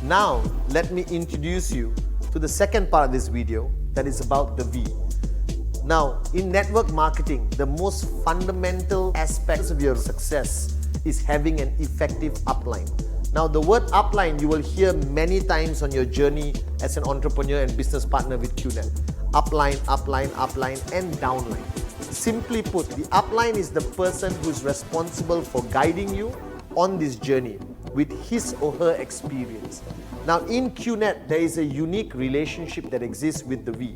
Now, let me introduce you to the second part of this video that is about the V. Now, in network marketing, the most fundamental aspects of your success is having an effective upline. Now, the word upline you will hear many times on your journey as an entrepreneur and business partner with QNet. Upline, upline, upline, and downline. Simply put, the upline is the person who's responsible for guiding you on this journey with his or her experience. Now, in QNet, there is a unique relationship that exists with the V.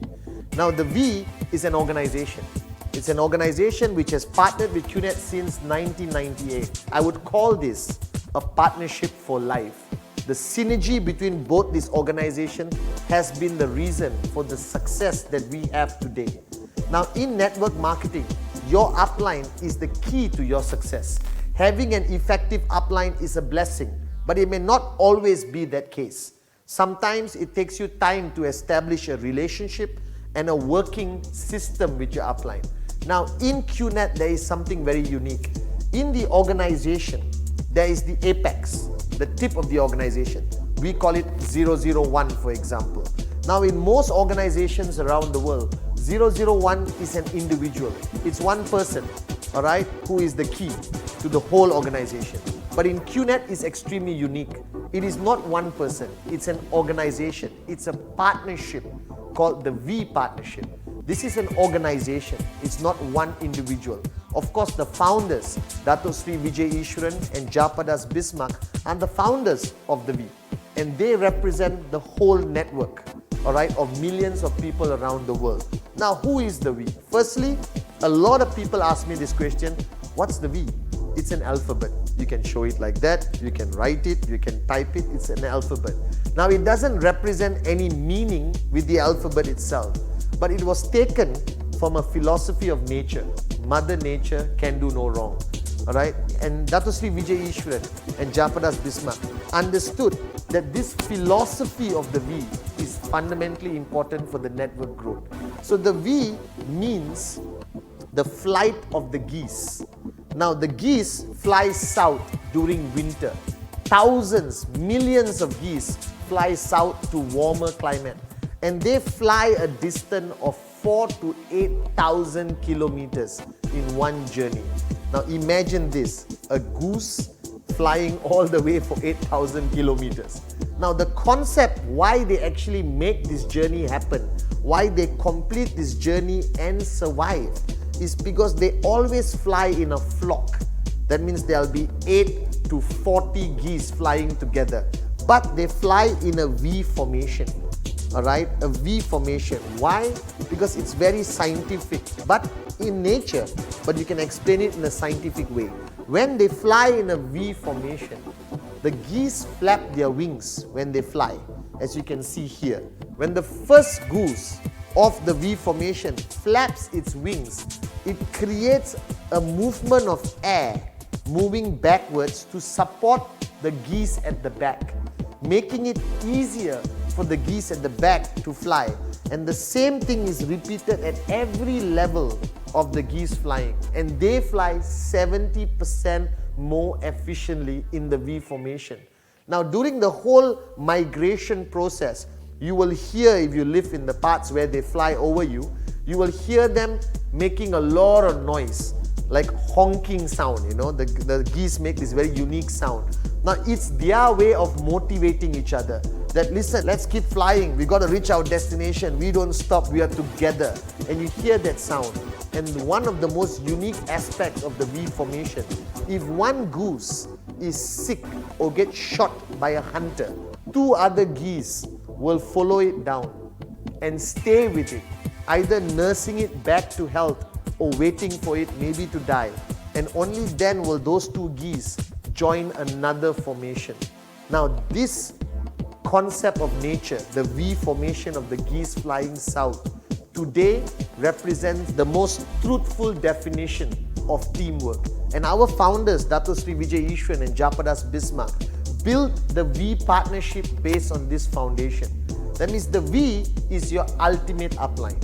Now, the V is an organization. It's an organization which has partnered with QNet since 1998. I would call this a partnership for life. The synergy between both these organizations has been the reason for the success that we have today. Now, in network marketing, your upline is the key to your success. Having an effective upline is a blessing, but it may not always be that case. Sometimes it takes you time to establish a relationship and a working system with your upline. Now, in QNet, there is something very unique. In the organization, there is the apex, the tip of the organization. We call it 001, for example. Now, in most organizations around the world, 001 is an individual. It's one person, all right, who is the key to the whole organization. But in QNet, it's extremely unique. It is not one person, it's an organization. It's a partnership called the V partnership. This is an organization, it's not one individual. Of course, the founders, Dato Sri Vijay Ishwaran and Japadas Bismarck, are the founders of the V. And they represent the whole network, all right, of millions of people around the world. Now, who is the V? Firstly, a lot of people ask me this question, what's the V? It's an alphabet. You can show it like that, you can write it, you can type it, it's an alphabet. Now, it doesn't represent any meaning with the alphabet itself, but it was taken from a philosophy of nature. Mother Nature can do no wrong, all right? And Dato Sri Vijay Ishwaran and Japadas Bismarck understood that this philosophy of the V is fundamentally important for the network growth. So the V means the flight of the geese. Now, the geese fly south during winter. Thousands, millions of geese fly south to warmer climate, and they fly a distance of 4,000 to 8,000 kilometers in one journey. Now, imagine this, a goose flying all the way for 8,000 kilometers. Now, the concept why they actually make this journey happen, why they complete this journey and survive, is because they always fly in a flock. That means there'll be 8 to 40 geese flying together, but they fly in a V formation. All right, a V formation. Why? Because it's very scientific, but in nature, but you can explain it in a scientific way. When they fly in a V formation, the geese flap their wings when they fly, as you can see here. When the first goose of the V formation flaps its wings, it creates a movement of air moving backwards to support the geese at the back, making it easier for the geese at the back to fly. And the same thing is repeated at every level of the geese flying, and they fly 70% more efficiently in the V formation. Now, during the whole migration process, you will hear, if you live in the parts where they fly over you, you will hear them making a lot of noise, like honking sound, you know, the geese make this very unique sound. Now, it's their way of motivating each other, that listen, let's keep flying, we got to reach our destination, we don't stop, we are together. And you hear that sound. And one of the most unique aspects of the V formation, if one goose is sick or gets shot by a hunter, 2 other geese will follow it down and stay with it, either nursing it back to health or waiting for it maybe to die. And only then will those 2 geese join another formation. Now, this concept of nature, the V formation of the geese flying south, today represents the most truthful definition of teamwork. And our founders, Dato Sri Vijay Ishwaran and Japadas Bismarck, built the V partnership based on this foundation. That means the V is your ultimate upline.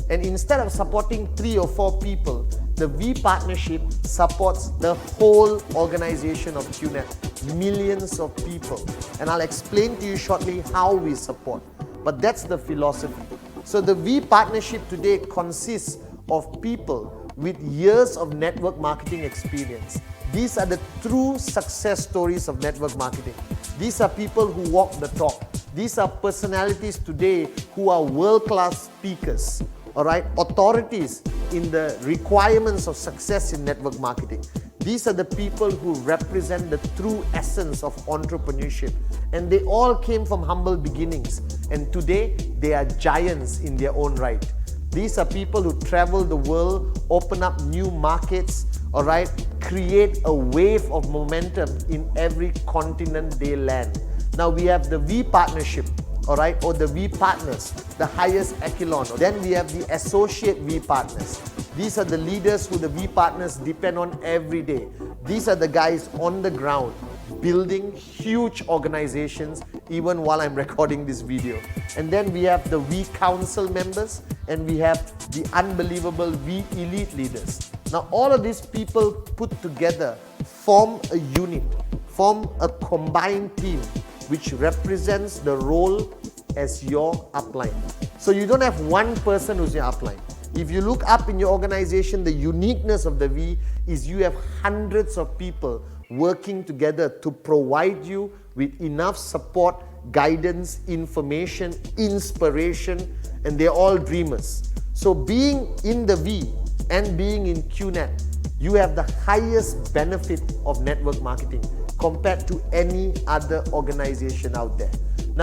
And instead of supporting 3 or 4 people, the V partnership supports the whole organization of QNet, millions of people. And I'll explain to you shortly how we support. But that's the philosophy. So the V partnership today consists of people with years of network marketing experience. These are the true success stories of network marketing. These are people who walk the talk. These are personalities today who are world-class speakers, all right, authorities in the requirements of success in network marketing. These are the people who represent the true essence of entrepreneurship. And they all came from humble beginnings. And today, they are giants in their own right. These are people who travel the world, open up new markets, all right, create a wave of momentum in every continent they land. Now we have the V partnership, all right, or the V partners, the highest echelon. Then we have the associate V partners. These are the leaders who the V partners depend on every day. These are the guys on the ground building huge organizations even while I'm recording this video. And then we have the V Council members and we have the unbelievable V Elite leaders. Now all of these people put together form a unit, form a combined team which represents the role as your upline. So you don't have one person who's your upline. If you look up in your organization, the uniqueness of the V is you have hundreds of people working together to provide you with enough support, guidance, information, inspiration, and they're all dreamers. So being in the V and being in QNet, you have the highest benefit of network marketing compared to any other organization out there.